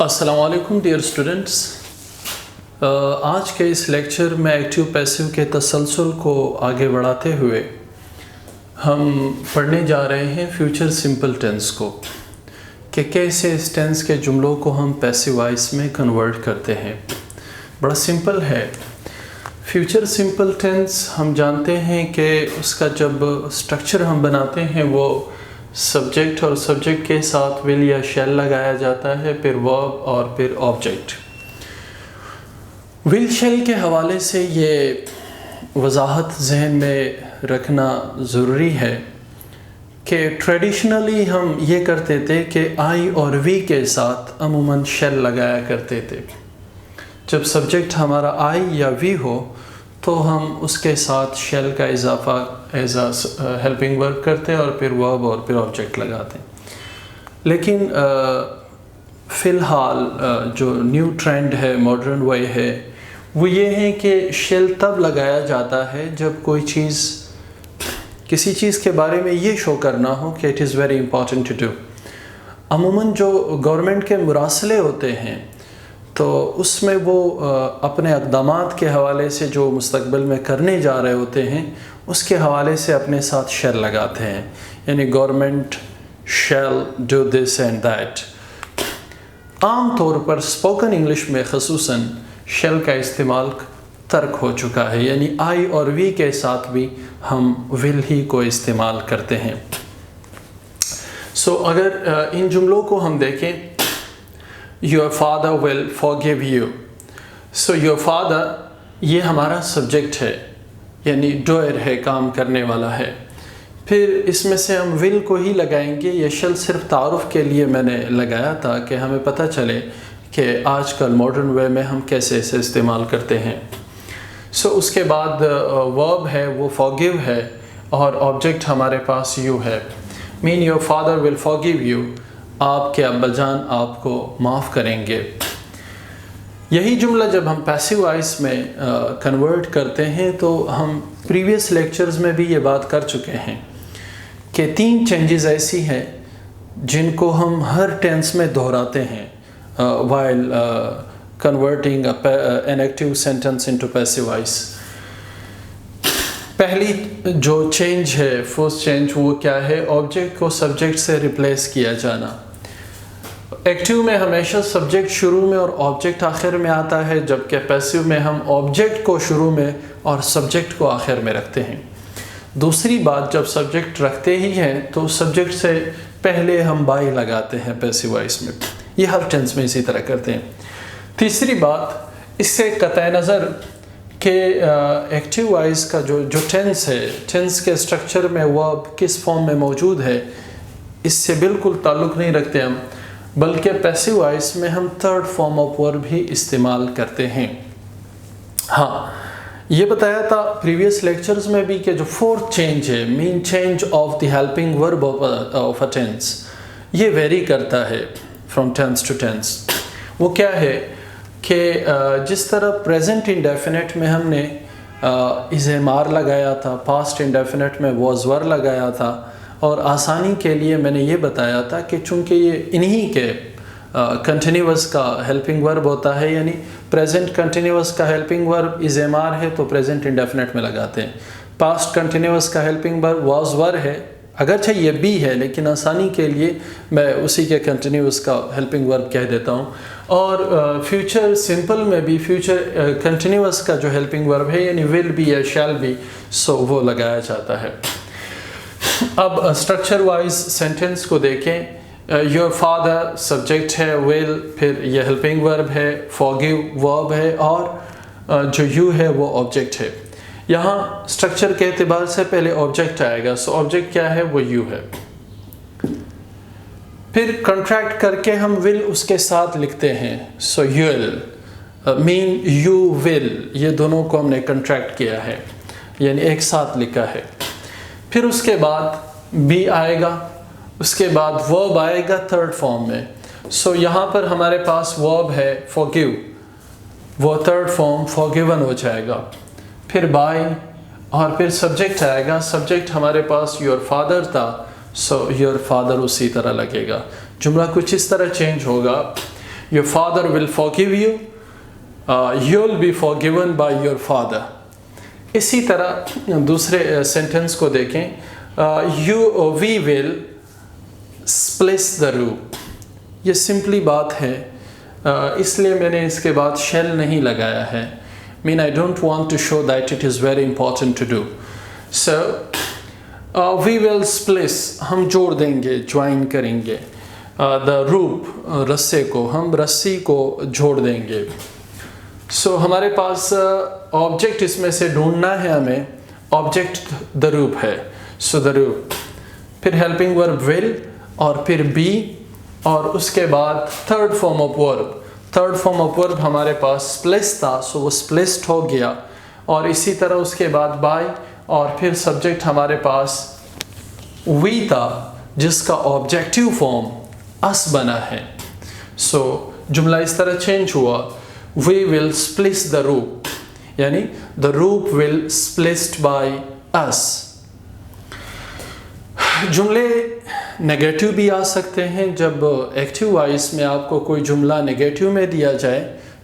السلام علیکم dear students, آج کے اس لیکچر میں ایکٹیو پیسیو کے تسلسل کو آگے بڑھاتے ہوئے ہم پڑھنے جا رہے ہیں فیوچر سمپل ٹینس کو، کہ کیسے اس ٹینس کے جملوں کو ہم پیسیو وائس میں کنورٹ کرتے ہیں۔ بڑا سمپل ہے فیوچر سمپل ٹینس۔ ہم جانتے ہیں کہ اس کا جب سٹرکچر ہم بناتے ہیں وہ سبجیکٹ اور سبجیکٹ کے ساتھ ول یا شیل لگایا جاتا ہے، پھر ورب اور پھر آبجیکٹ۔ ول شیل کے حوالے سے یہ وضاحت ذہن میں رکھنا ضروری ہے کہ ٹریڈیشنلی ہم یہ کرتے تھے کہ آئی اور وی کے ساتھ عموماً شیل لگایا کرتے تھے۔ جب سبجیکٹ ہمارا آئی یا وی ہو تو ہم اس کے ساتھ شیل کا اضافہ ایز اے ہیلپنگ ورب کرتے اور پھر ورب اور پھر آبجیکٹ لگاتے ہیں۔ لیکن فی الحال جو نیو ٹرینڈ ہے، ماڈرن وے ہے، وہ یہ ہے کہ شیل تب لگایا جاتا ہے جب کوئی چیز کسی چیز کے بارے میں یہ شو کرنا ہو کہ it is very important to do. عموماً جو گورنمنٹ کے مراسلے ہوتے ہیں تو اس میں وہ اپنے اقدامات کے حوالے سے جو مستقبل میں کرنے جا رہے ہوتے ہیں اس کے حوالے سے اپنے ساتھ شیل لگاتے ہیں، یعنی government shell do this and that. عام طور پر اسپوکن انگلش میں خصوصاً شیل کا استعمال ترک ہو چکا ہے، یعنی آئی اور وی کے ساتھ بھی ہم ول ہی کو استعمال کرتے ہیں۔ اگر ان جملوں کو ہم دیکھیں، Your father will forgive you. Your father یہ ہمارا سبجیکٹ ہے، یعنی ڈوئر ہے، کام کرنے والا ہے۔ پھر اس میں سے ہم will کو ہی لگائیں گے۔ یہ شیل صرف تعارف کے لیے میں نے لگایا تھا کہ ہمیں پتہ چلے کہ آج کل ماڈرن وے میں ہم کیسے اسے استعمال کرتے ہیں۔ اس کے بعد verb ہے وہ forgive ہے اور آبجیکٹ ہمارے پاس you ہے۔ mean your father will forgive you، آپ کے ابا جان آپ کو معاف کریں گے۔ یہی جملہ جب ہم پیسیو وائس میں کنورٹ کرتے ہیں تو ہم پریویس لیکچرز میں بھی یہ بات کر چکے ہیں کہ 3 چینجز ایسی ہیں جن کو ہم ہر ٹینس میں دہراتے ہیں while converting an active sentence into passive voice۔ پہلی جو چینج ہے، فرسٹ چینج، وہ کیا ہے؟ آبجیکٹ کو سبجیکٹ سے ریپلیس کیا جانا۔ ایکٹیو میں ہمیشہ سبجیکٹ شروع میں اور آبجیکٹ آخر میں آتا ہے، جبکہ پیسیو میں ہم آبجیکٹ کو شروع میں اور سبجیکٹ کو آخر میں رکھتے ہیں۔ دوسری بات، جب سبجیکٹ رکھتے ہی ہیں تو سبجیکٹ سے پہلے ہم بائی لگاتے ہیں پیسیو وائس میں۔ یہ ہر ٹینس میں اسی طرح کرتے ہیں۔ تیسری بات، اس سے قطع نظر کہ ایکٹیو وائس کا جو ٹینس ہے، ٹینس کے سٹرکچر میں ورب کس فارم میں موجود ہے، اس سے بالکل تعلق نہیں رکھتے ہم، بلکہ پیسیو وائس میں ہم تھرڈ فارم آف ورب ہی استعمال کرتے ہیں۔ ہاں، یہ بتایا تھا پریویس لیکچرز میں بھی کہ جو فورتھ چینج ہے، مین چینج آف دی ہیلپنگ ورب آف اے ٹینس، یہ ویری کرتا ہے فرام ٹینس ٹو ٹینس۔ وہ کیا ہے کہ جس طرح پریزنٹ انڈیفینٹ میں ہم نے اضمار لگایا تھا، پاسٹ انڈیفینٹ میں واز ور لگایا تھا، اور آسانی کے لیے میں نے یہ بتایا تھا کہ چونکہ یہ انہی کے کنٹینیوس کا ہیلپنگ ورب ہوتا ہے، یعنی پریزنٹ کنٹینیوس کا ہیلپنگ ورب اضمار ہے تو پریزنٹ انڈیفینٹ میں لگاتے ہیں۔ پاسٹ کنٹینیوس کا ہیلپنگ ورب واز ور ہے، اگرچہ یہ بھی ہے لیکن آسانی کے لیے میں اسی کے کنٹینیوس کا ہیلپنگ ورب کہہ دیتا ہوں۔ اور فیوچر سمپل میں بھی فیوچر کنٹینیوس کا جو ہیلپنگ ورب ہے، یعنی ول بھی یا شیل بھی، وہ لگایا جاتا ہے۔ اب اسٹرکچر وائز سینٹنس کو دیکھیں۔ یور فادر سبجیکٹ ہے، ول پھر یہ ہیلپنگ ورب ہے، فارگیو ورب ہے، اور جو یو ہے وہ آبجیکٹ ہے۔ یہاں اسٹرکچر کے اعتبار سے پہلے آبجیکٹ آئے گا، آبجیکٹ کیا ہے؟ وہ یو ہے۔ پھر کنٹریکٹ کر کے ہم ول اس کے ساتھ لکھتے ہیں، you will main you will, یہ دونوں کو ہم نے کنٹریکٹ کیا ہے، یعنی ایک ساتھ لکھا ہے۔ پھر اس کے بعد بی آئے گا، اس کے بعد ورب آئے گا تھرڈ فارم میں۔ یہاں پر ہمارے پاس ورب ہے فارگیو، وہ تھرڈ فارم فارگیون ہو جائے گا۔ پھر بائی، اور پھر سبجیکٹ آئے گا، سبجیکٹ ہمارے پاس یور فادر تھا، یور فادر اسی طرح لگے گا۔ جملہ کچھ اس طرح چینج ہوگا your father will forgive you, you'll be forgiven by your father. इसी तरह दूसरे सेंटेंस को देखें, we will split the roof. ये सिंपली बात है, इसलिए मैंने इसके बाद shall नहीं लगाया है. I don't want to show that it is very important to do. So we will split, हम जोड़ देंगे, ज्वाइन करेंगे. The rope, रस्से को, हम रस्सी को जोड़ देंगे. So हमारे पास ऑब्जेक्ट इसमें से ढूंढना है हमें. ऑब्जेक्ट the rope है. So the rope, फिर हेल्पिंग वर्ब will और फिर be, और उसके बाद third form of verb. Third form of verb हमारे पास स्प्लिस था, सो वो स्प्लिस्ड हो गया. और इसी तरह उसके बाद बाय, और फिर सब्जेक्ट हमारे पास वी था जिसका ऑब्जेक्टिव फॉर्म अस बना है. सो जुमला इस तरह चेंज हुआ, वी विल स्प्लिस द रूप, यानी द रूप विल स्प्लिस्ड बाय अस. जुमले नेगेटिव भी आ सकते हैं. जब एक्टिव वॉइस में आपको कोई जुमला नेगेटिव में दिया जाए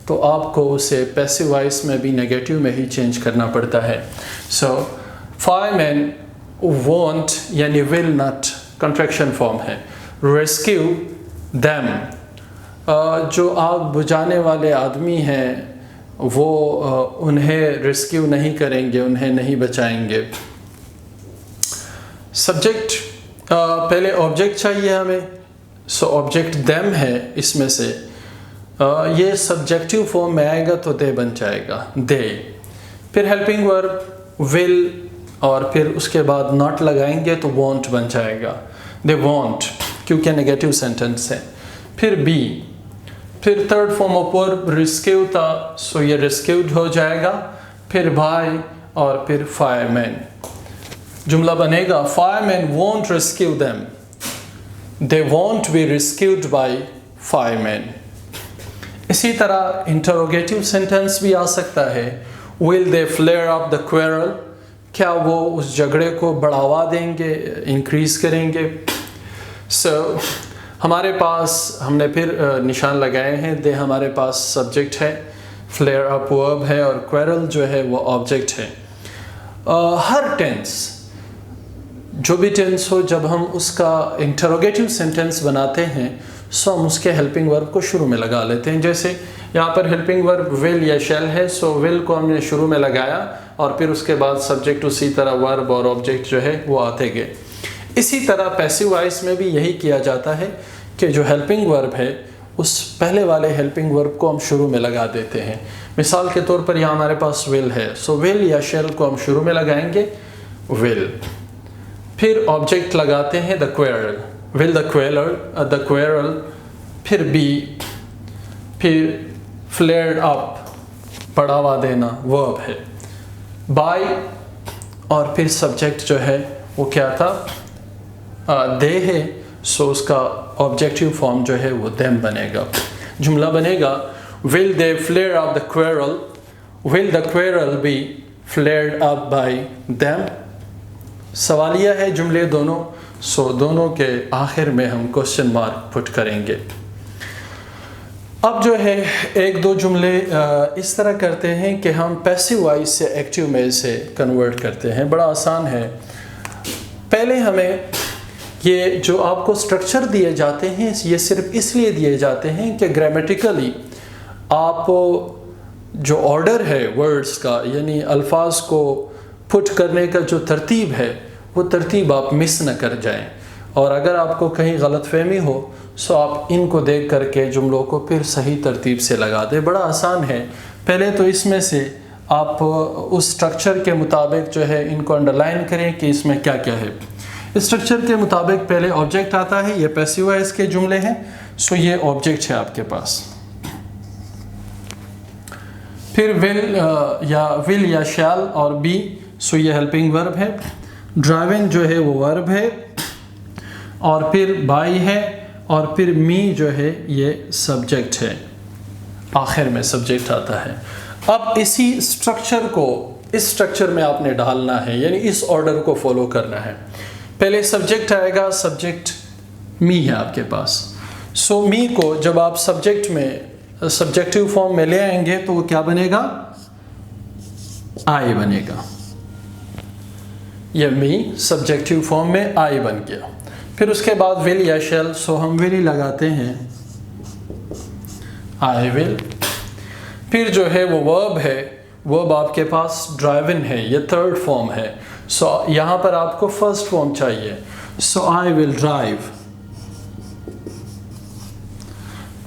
तो आपको उसे पैसिव वॉइस में भी नेगेटिव में ही चेंज करना पड़ता है. सो फायरमैन वॉन्ट यानी विल नॉट कंट्रैक्शन फॉर्म है. रेस्क्यू देम, जो आग बुझाने वाले आदमी हैं वो उन्हें रेस्क्यू नहीं करेंगे, उन्हें नहीं बचाएंगे. सब्जेक्ट पहले ऑब्जेक्ट चाहिए हमें. सो ऑब्जेक्ट देम है इसमें से. ये सब्जेक्टिव फॉर्म में आएगा तो दे बन जाएगा, दे. फिर हेल्पिंग वर्ब विल, और फिर उसके बाद नॉट लगाएंगे तो वॉन्ट बन जाएगा, दे वॉन्ट, क्योंकि नेगेटिव सेंटेंस है. फिर बी, फिर third form of verb rescue था, सो ये रेस्क्यूड हो जाएगा. फिर बाय और फिर फायरमैन. जुमला बनेगा fireman won't rescue them, they won't be rescued by fireman. इसी तरह इंटरोगेटिव सेंटेंस भी आ सकता है. Will they flare up the quarrel, क्या वो उस झगड़े को बढ़ावा देंगे, इंक्रीज करेंगे. सो हमारे पास हमने फिर निशान लगाए हैं. दे हमारे पास सब्जेक्ट है, फ्लेयर अप वर्ब है, और क्वेरल जो है वो ऑब्जेक्ट है. हर टेंस, जो भी टेंस हो, जब हम उसका इंटरोगेटिव सेंटेंस बनाते हैं सो हम उसके हेल्पिंग वर्ब को शुरू में लगा लेते हैं. जैसे यहाँ पर हेल्पिंग वर्ब विल या शैल है, सो विल को हमने शुरू में लगाया और फिर उसके बाद सब्जेक्ट उसी तरह वर्ब और ऑब्जेक्ट जो है वो आते गए. इसी तरह पैसिव वॉइस में भी यही किया जाता है कि जो हेल्पिंग वर्ब है उस पहले वाले हेल्पिंग वर्ब को हम शुरू में लगा देते हैं. मिसाल के तौर पर यहाँ हमारे पास विल है, सो विल या शैल को हम शुरू में लगाएंगे, विल. फिर ऑब्जेक्ट लगाते हैं the quarrel, will the quarrel, फिर बी, फिर फ्लेयर्ड अप, बढ़ावा देना वर्ब है, बाय, और फिर सब्जेक्ट जो है वो क्या था, दे है, सो उसका ऑब्जेक्टिव फॉर्म जो है वो देम बनेगा. जुमला बनेगा will they flare up the quarrel, will the quarrel be flared up by them. सवालिया है जुमले दोनों, सो दोनों के आखिर में हम क्वेश्चन मार्क पुट करेंगे. अब जो है एक दो जुमले इस तरह करते हैं कि हम पैसिव वॉइस से एक्टिव में से कन्वर्ट करते हैं. बड़ा आसान है. पहले हमें ये जो आपको स्ट्रक्चर दिए जाते हैं ये सिर्फ इसलिए दिए जाते हैं कि ग्रामेटिकली आप जो ऑर्डर है वर्ड्स का, यानी अल्फाज को पुट करने का जो तरतीब है वो तरतीब आप मिस न कर जाएं. और अगर आपको कहीं गलतफहमी हो सो आप इनको देख करके जुमलों को फिर सही तरतीब से लगा दें. बड़ा आसान है. पहले तो इसमें से आप उस स्ट्रक्चर के मुताबिक जो है इनको अंडरलाइन करें कि इसमें क्या क्या है. स्ट्रक्चर के मुताबिक पहले ऑब्जेक्ट आता है, ये पैसिव वॉइस के जुमले हैं, सो ये ऑब्जेक्ट है आपके पास. फिर विल या शैल और बी, सो ये हेल्पिंग वर्ब है. ड्राइविंग जो है वो वर्ब है, और फिर बाई है, और फिर मी जो है ये सब्जेक्ट है. आखिर में सब्जेक्ट आता है. अब इसी स्ट्रक्चर को इस स्ट्रक्चर में आपने डालना है, यानी इस ऑर्डर को फॉलो करना है. पहले सब्जेक्ट आएगा, सब्जेक्ट मी है आपके पास, सो मी को जब आप सब्जेक्ट में सब्जेक्टिव फॉर्म में ले आएंगे तो वो क्या बनेगा, आई बनेगा। ये मी सब्जेक्टिव फॉर्म में आई बन गया। फिर उसके बाद विल या शैल, सो हम विल ही लगाते हैं, आई विल। फिर जो है वो वर्ब है, वर्ब आपके पास ड्राइवन है, ये थर्ड फॉर्म है। सो यहाँ पर आपको फर्स्ट फॉर्म चाहिए, सो आई विल ड्राइव।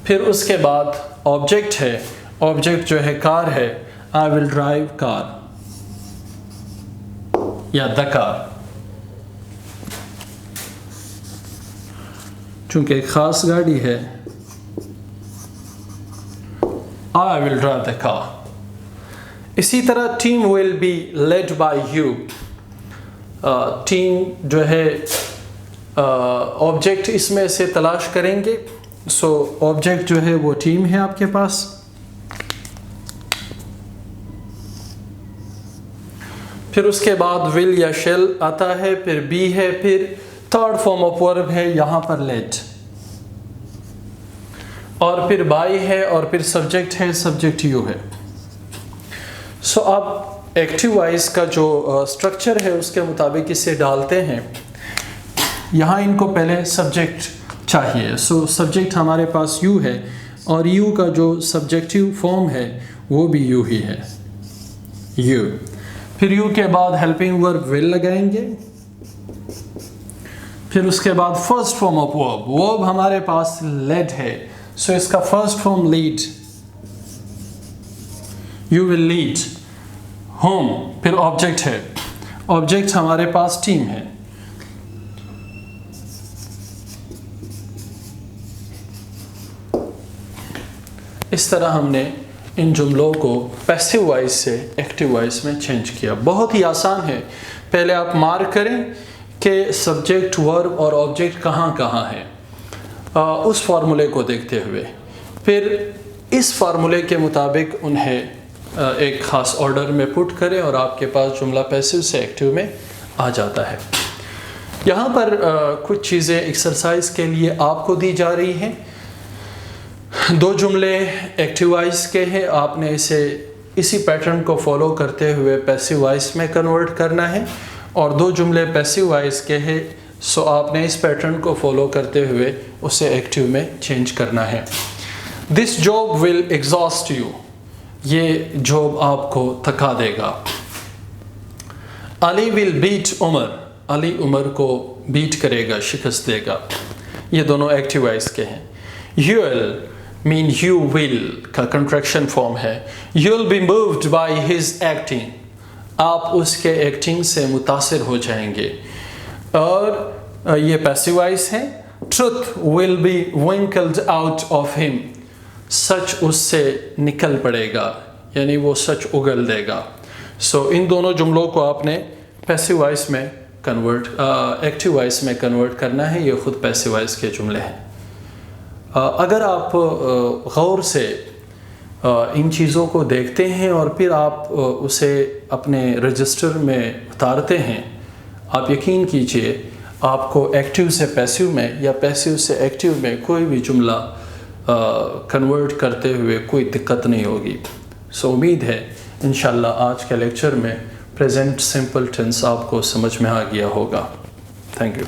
फिर उसके बाद ऑब्जेक्ट है, ऑब्जेक्ट जो है कार है, आई विल ड्राइव कार या द कार, चूंकि एक खास गाड़ी है, I will drive the car. इसी तरह team will be led by you, team जो है ऑब्जेक्ट इसमें से तलाश करेंगे। सो ऑब्जेक्ट जो है वो टीम है आपके पास। फिर उसके बाद विल या शेल आता है, फिर बी है, फिर थर्ड फॉर्म ऑफ वर्ब है यहाँ पर लेड, और फिर बाई है, और फिर सब्जेक्ट है, सब्जेक्ट यू है। सो अब एक्टिव वॉइस का जो स्ट्रक्चर है उसके मुताबिक इसे डालते हैं। यहाँ इनको पहले सब्जेक्ट चाहिए, सो सब्जेक्ट हमारे पास यू है, और यू का जो सब्जेक्टिव फॉर्म है वो भी यू ही है, यू। फिर यू के बाद हेल्पिंग वर्ब विल लगाएंगे। फिर उसके बाद first form of verb, verb हमारे पास लेड है, सो इसका first form lead, you will lead home. फिर ऑब्जेक्ट है, ऑब्जेक्ट हमारे पास टीम है, इस तरह हमने इन जुमलों को पैसिव वॉइस से एक्टिव वॉइस में चेंज किया। बहुत ही आसान है। पहले आप मार्क करें कि सब्जेक्ट वर्ब और ऑब्जेक्ट कहाँ कहाँ है, उस फार्मूले को देखते हुए फिर इस फार्मूले के मुताबिक उन्हें एक ख़ास ऑर्डर में पुट करें और आपके पास जुमला पैसिव से एक्टिव में आ जाता है। यहाँ पर कुछ चीज़ें एक्सरसाइज के लिए आपको दी जा रही हैं। दो जुमले एक्टिव वॉइस के हैं, आपने इसे इसी पैटर्न को फॉलो करते हुए पैसिव वॉइस में कन्वर्ट करना है, और दो जुमले पैसिव वॉइस के हैं, सो आपने इस पैटर्न को फॉलो करते हुए उसे एक्टिव में चेंज करना है। This job will exhaust you, ये जॉब आपको थका देगा। अली विल बीट उमर, अली उमर को बीट करेगा, शिकस्त देगा। ये दोनों एक्टिव वॉइस के हैं। You will mean you will का कंट्रैक्शन फॉर्म है। You'll be moved by his acting, आप उसके एक्टिंग से मुतासिर हो जाएंगे। और ये पैसिव वॉइस है। Truth will be winkled out of him, सच उससे निकल पड़ेगा, यानी वो सच उगल देगा। सो इन दोनों जुमलों को आपने पैसिव वॉइस में कन्वर्ट, एक्टिव वॉइस में कन्वर्ट करना है। ये खुद पैसिव वॉइस के जुमले हैं। अगर आप गौर से इन चीज़ों को देखते हैं और फिर आप उसे अपने रजिस्टर में उतारते हैं, आप यकीन कीजिए आपको एक्टिव से पैसिव में या पैसिव से एक्टिव में कोई भी जुमला कन्वर्ट करते हुए कोई दिक्कत नहीं होगी। सो उम्मीद है इंशाल्लाह आज के लेक्चर में प्रेजेंट सिंपल टेंस आपको समझ में आ गया होगा। Thank you.